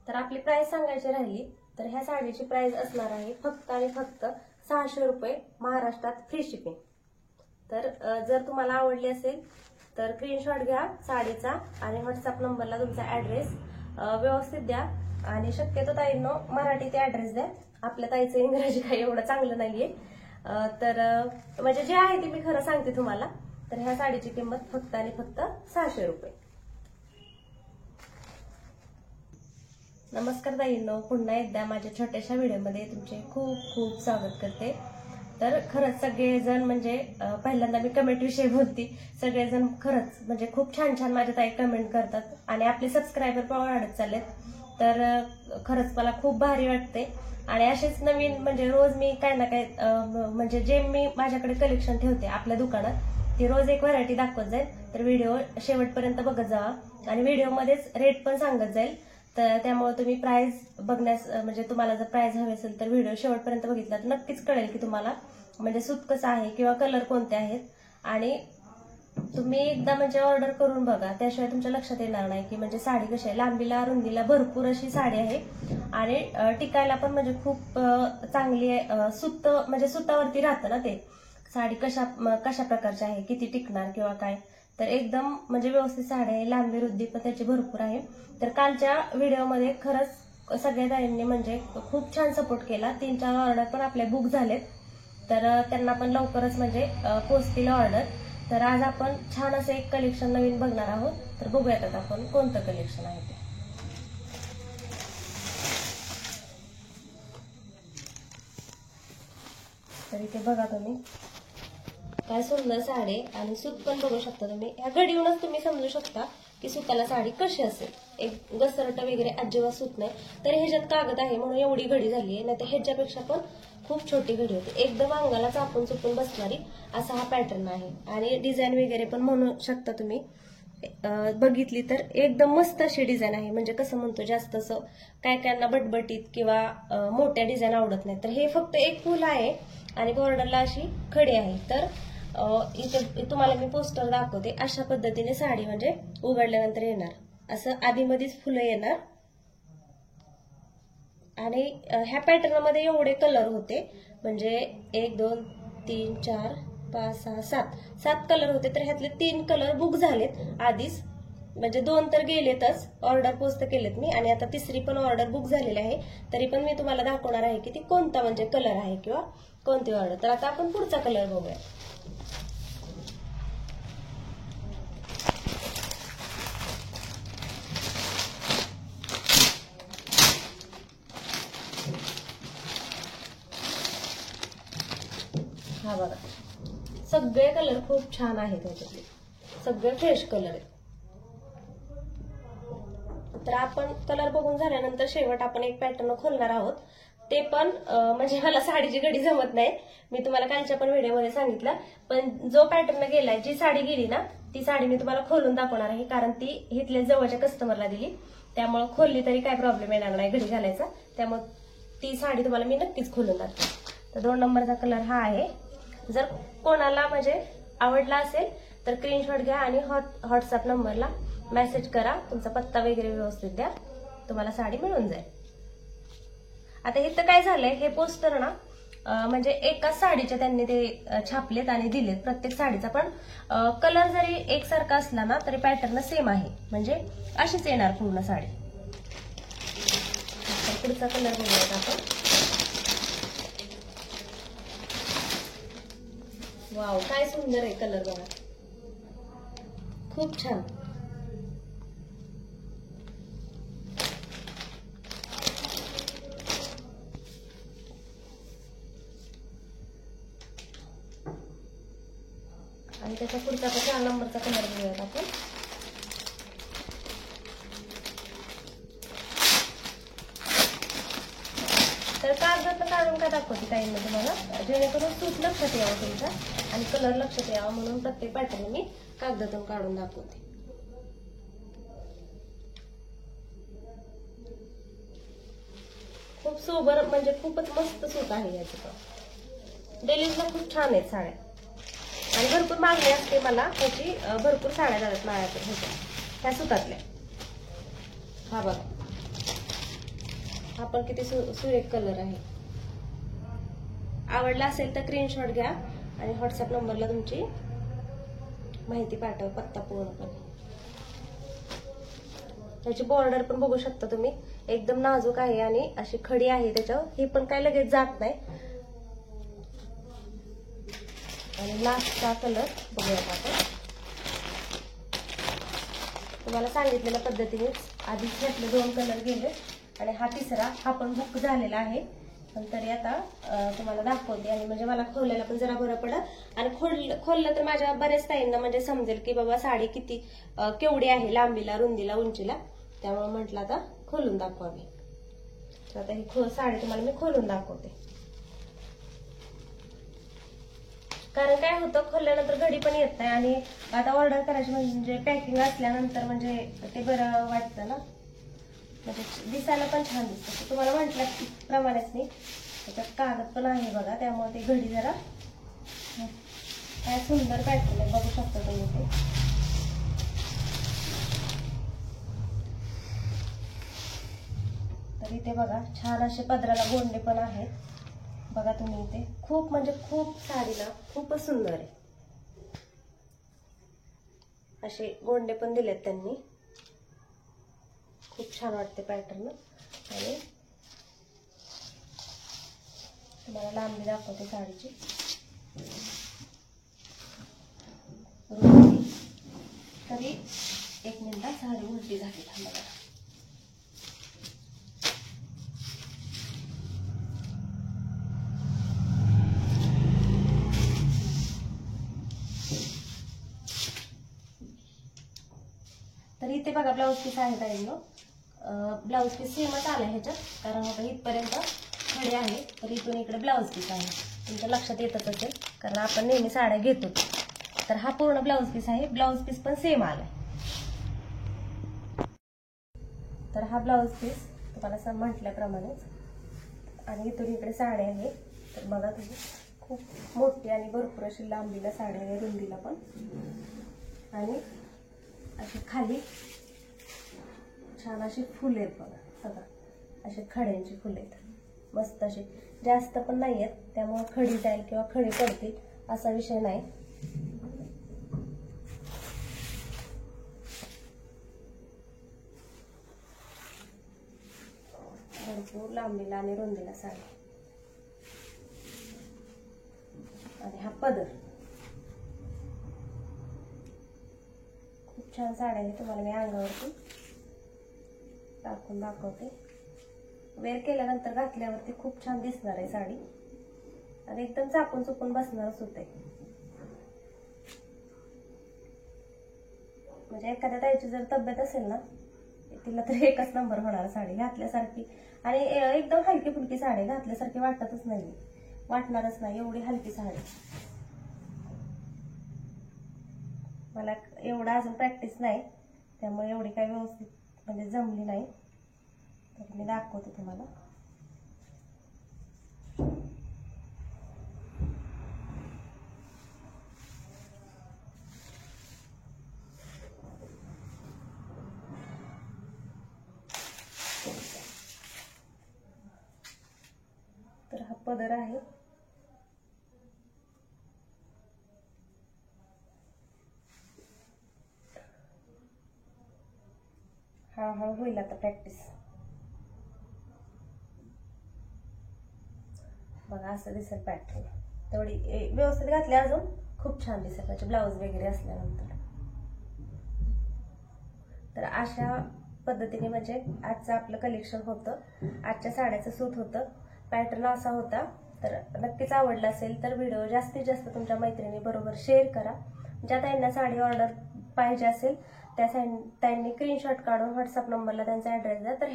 तर आपली प्राइस सांगायची राहिली तर ह्या साडीची प्राइस असणार आहे फक्त आणि फक्त 600 रुपये, महाराष्ट्रात फ्री शिपिंग। तर जर तुम्हाला आवडली असेल तर स्क्रीनशॉट घ्या साडीचा आणि व्हॉट्सअप नंबरला तुमचा ऍड्रेस व्यवस्थित द्या आणि शक्यतो ताईंनो मराठी ते ऍड्रेस द्या, आपल्या ताईचं इंग्रजी काही एवढं चांगलं नाहीये। तर म्हणजे जे आहे ते मी खरं सांगते तुम्हाला। तर ह्या साडीची किंमत फक्त आणि फक्त 600 रुपये। नमस्कार ताईंनो, पुन्हा एकदा माझ्या छोट्याशा व्हिडिओमध्ये तुमचे खूप खूप स्वागत करते। तर खरंच सगळेजण म्हणजे पहिल्यांदा मी कमेंट विषयी बोलते, सगळेजण खरंच म्हणजे खूप छान छान माझ्या ताई कमेंट करतात आणि आपले सबस्क्रायबर पण वाढत चाललेत। तर खरंच मला खूप भारी वाटते आणि असेच नवीन म्हणजे रोज मी काय ना काय म्हणजे जे मी माझ्याकडे कलेक्शन ठेवते आपल्या दुकानात ते रोज एक व्हरायटी दाखवत जाईल। तर व्हिडिओ शेवटपर्यंत बघत जावा आणि व्हिडिओमध्येच रेट पण सांगत जाईल। तर त्यामुळे तुम्ही प्राइस बघण्यास म्हणजे तुम्हाला जर प्राइस हवी असेल तर व्हिडिओ शेवटपर्यंत बघितला तर नक्कीच कळेल की तुम्हाला म्हणजे सूत कसं आहे किंवा कलर कोणते आहेत। आणि तुम्ही एकदा म्हणजे ऑर्डर करून बघा, त्याशिवाय तुमच्या लक्षात येणार नाही की म्हणजे साडी कशी आहे। लांबीला रुंदीला भरपूर अशी साडी आहे आणि टिकायला पण म्हणजे खूप चांगली आहे। सूत म्हणजे सुतावरती राहतं ना ते, साडी कशा प्रकारची आहे, किती टिकणार किंवा काय, तर एकदम म्हणजे व्यवस्थित साडी आहे। लांबी रुंदी पण त्याची भरपूर आहे। तर कालच्या व्हिडिओमध्ये खरंच सगळ्या ताईंनी म्हणजे खूप छान सपोर्ट केला, 3-4 ऑर्डर पण आपले बुक झालेत। तर त्यांना पण लवकरच म्हणजे पोचतील ऑर्डर। तर आज आपण छान असं एक कलेक्शन नवीन बघणार आहोत। तर बघूयात आता आपण कोणतं कलेक्शन आहे ते। तर इथे बघा तुम्ही काय सुंदर साडी आणि सूत पण बघू शकता तुम्ही। ह्या घडीवरूनच तुम्ही समजू शकता की सुताला साडी कशी असेल। एक घसरट वगैरे अजिबात सूत नाही। तर ह्याच्यात कागद आहे म्हणून एवढी घडी झाली आहे, नाही तर ह्याच्यापेक्षा पण खूप छोटी घडी होती। एकदम अंगाला चापून चुपून बसणारी असा हा पॅटर्न आहे आणि डिझाईन वगैरे पण म्हणू शकता तुम्ही। बघितली तर एकदम मस्त अशी डिझाईन आहे। म्हणजे कसं म्हणतो जास्त असं काय कायांना बटबटीत किंवा मोठ्या डिझाईन आवडत नाही, तर हे फक्त एक फुल आहे आणि बॉर्डरला अशी खडी आहे। तर इथे तुम्हाला मी पोस्टर दाखवते, अशा पद्धतीने साडी म्हणजे उघडल्यानंतर येणार असं आधीमध्येच फुलं येणार आणि ह्या पॅटर्न मध्ये एवढे कलर होते म्हणजे 1 2 3 4 5 6 7 कलर होते। तर ह्यातले 3 कलर बुक झालेत आधीच, म्हणजे 2 तर गेलेतच, ऑर्डर पोस्ट केलेत मी आणि आता तिसरी पण ऑर्डर बुक झालेली आहे। तरी पण मी तुम्हाला दाखवणार आहे की ती कोणता म्हणजे कलर आहे किंवा कोणती ऑर्डर। तर आता आपण पुढचा कलर बघूया। हा बघा, सगळे कलर खूप छान आहेत, ह्याच्यातले सगळे फ्रेश कलर आहेत। तर आपण कलर बघून झाल्यानंतर शेवट आपण एक पॅटर्न खोलणार आहोत। ते पण म्हणजे मला साडीची घडी जमत नाही, मी तुम्हाला कालच्या पण व्हिडिओमध्ये सांगितलं, पण जो पॅटर्न गेलाय, जी साडी गेली ना ती साडी मी तुम्हाला खोलून दाखवणार आहे, कारण ती इथल्या जवळच्या कस्टमरला दिली, त्यामुळे खोलली तरी काय प्रॉब्लेम येणार नाही घडी घालायचा। त्यामुळे ती साडी तुम्हाला मी नक्कीच खोलून दाखवेन। तर 2 नंबरचा कलर हा आहे। जर कोणाला म्हणजे आवडला असेल तर स्क्रीनशॉट घ्या आणि व्हॉट्सअप नंबरला मेसेज करा, तुमचा पत्ता वगैरे व्यवस्थित द्या, तुम्हाला साडी मिळून जाईल। आता इथं काय झालंय, हे पोस्टर ना म्हणजे एकाच साडीच्या त्यांनी ते छापलेत आणि दिलेत प्रत्येक साडीचा, पण कलर जरी एकसारखा असला ना तरी पॅटर्न सेम आहे, म्हणजे अशीच येणार पूर्ण साडी। पुढचा कलर बघूयात आपण। वाव, काय सुंदर आहे कलर बघा, खूप छान। आणि त्याचा पुढचा 4 नंबरचा कलर बघूयात आपण। तर कागद काढून काय दाखवते काही नाही तुम्हाला, जेणेकरून सूत लक्षात यावं तुमचा आणि कलर लक्षात यावा म्हणून प्रत्येक पॅटर्न मी कागदातून काढून दाखवते। खूप सोबर म्हणजे खूपच मस्त सूत आहे याचं। डेलीजला खूप छान आहेत साड्या आणि भरपूर मागणी असते मला त्याची, भरपूर साड्या जातात माझ्याकडे ह्या सुतातल्या। हा बघा, हा पण किती सुरेख कलर आहे. आवडला असेल तर स्क्रीनशॉट घ्या आणि व्हॉट्सअप नंबरला तुमची माहिती पाठवा, पत्ता पूर्ण पण. त्याची बॉर्डर पण बघू शकता तुम्ही, एकदम नाजूक आहे आणि अशी खडी आहे त्याच्यावर, ही पण काय लगेच जात नाही. आणि लास्टचा कलर बघूयात आपण. तुम्हाला सांगितलेल्या पद्धतीने आधीच यातले 2 कलर गेले आणि हा तिसरा, हा पण बुक झालेला आहे, पण तरी आता तुम्हाला दाखवते. आणि म्हणजे मला खोलायला पण जरा बरं पडत, आणि खोललं तर माझ्या बऱ्याच ताईंना म्हणजे समजेल की बाबा साडी किती केवढी आहे, लांबीला, रुंदीला, उंचीला. त्यामुळे म्हटलं आता खोलून दाखवावी. तर आता ही साडी तुम्हाला मी खोलून दाखवते. कारण काय होतं, खोलल्यानंतर घडी पण येत नाही, आणि आता ऑर्डर करायची म्हणजे पॅकिंग असल्यानंतर म्हणजे ते बरं वाटतं ना, म्हणजे दिसायला पण छान दिसतं. तुम्हाला म्हटलं प्रमाणेच नाही, त्याच्यात कागद पण आहे बघा, त्यामुळे ते घडी जरा काय सुंदर पॅटर्न आहे, बघू शकता तुम्ही ते. तर इथे बघा छान असे पदराला गोंडे पण आहेत बघा तुम्ही इथे. खूप म्हणजे खूप साडीला खूपच सुंदर आहे, असे गोंडे पण दिलेत त्यांनी. खूप छान वाटते पॅटर्न. आणि तुम्हाला लांबी दाखवते साडीची. तरी 1 मिनिटात साडी उलटी झाली, थांबा. तर इथे बघा ब्लाऊज पीस आहे ताईंनो. ब्लाऊज पीस सेमच आला ह्याच्यात, कारण आता इथपर्यंत खडे आहे, तर इथून इकडे ब्लाऊज पीस आहे. तुमच्या लक्षात येतच असेल, कारण आपण नेहमी साड्या घेतो. तर हा पूर्ण ब्लाऊज पीस आहे, ब्लाऊज पीस पण सेम आलाय. तर हा ब्लाऊज पीस तुम्हाला म्हटल्याप्रमाणेच, आणि इथून इकडे साड्या आहे. तर बघा तुम्ही, खूप मोठी आणि भरपूर अशी लांबीला साडी आहे, रुंदीला पण. आणि अशी खाली छान अशी फुले आहेत बघा, बघा अशी खड्यांची फुले आहेत मस्त, अशी जास्त पण नाही आहेत, त्यामुळे खडी जाईल किंवा खडी पडतील असा विषय नाही. भरपूर लांबीला आणि रुंदीला साडी. आणि हा पदर, खूप छान साड्या आहे. तुम्हाला मी अंगावरती टाकून दाखवते. वेअर केल्यानंतर घातल्यावरती खूप छान दिसणार आहे साडी, आणि एकदम चापून चुपून बसणारच होते. म्हणजे एखाद्या ताईची जर तब्येत असेल ना, तिला तर एकच नंबर होणार साडी घातल्यासारखी. आणि एकदम हलकी फुलकी साडी, घातल्यासारखी वाटतच नाही, वाटणारच नाही, एवढी हलकी साडी. मला एवढा अजून प्रॅक्टिस नाही, त्यामुळे एवढी काही व्यवस्थित म्हणजे जमली नाही, तर मी दाखवते तुम्हाला. तर हा पदर आहे. हळूहळू होईल आता प्रॅक्टिस. बघा असं दिसेल पॅटर्न. तेवढी व्यवस्थित घातली अजून खूप छान दिसेल त्याचे ब्लाऊज वगैरे असल्यानंतर. तर अशा पद्धतीने म्हणजे आजचं आपलं कलेक्शन होतं, आजच्या साड्याचं सूत होतं, पॅटर्न असा होता. तर नक्कीच आवडला असेल तर व्हिडिओ जास्तीत जास्त तुमच्या मैत्रिणी बरोबर शेअर करा. ज्या ताईंना साडी ऑर्डर पाहिजे असेल त्या ताईंनी स्क्रीनशॉट काढून व्हॉट्सअप नंबरला त्यांचा ॲड्रेस द्या. तर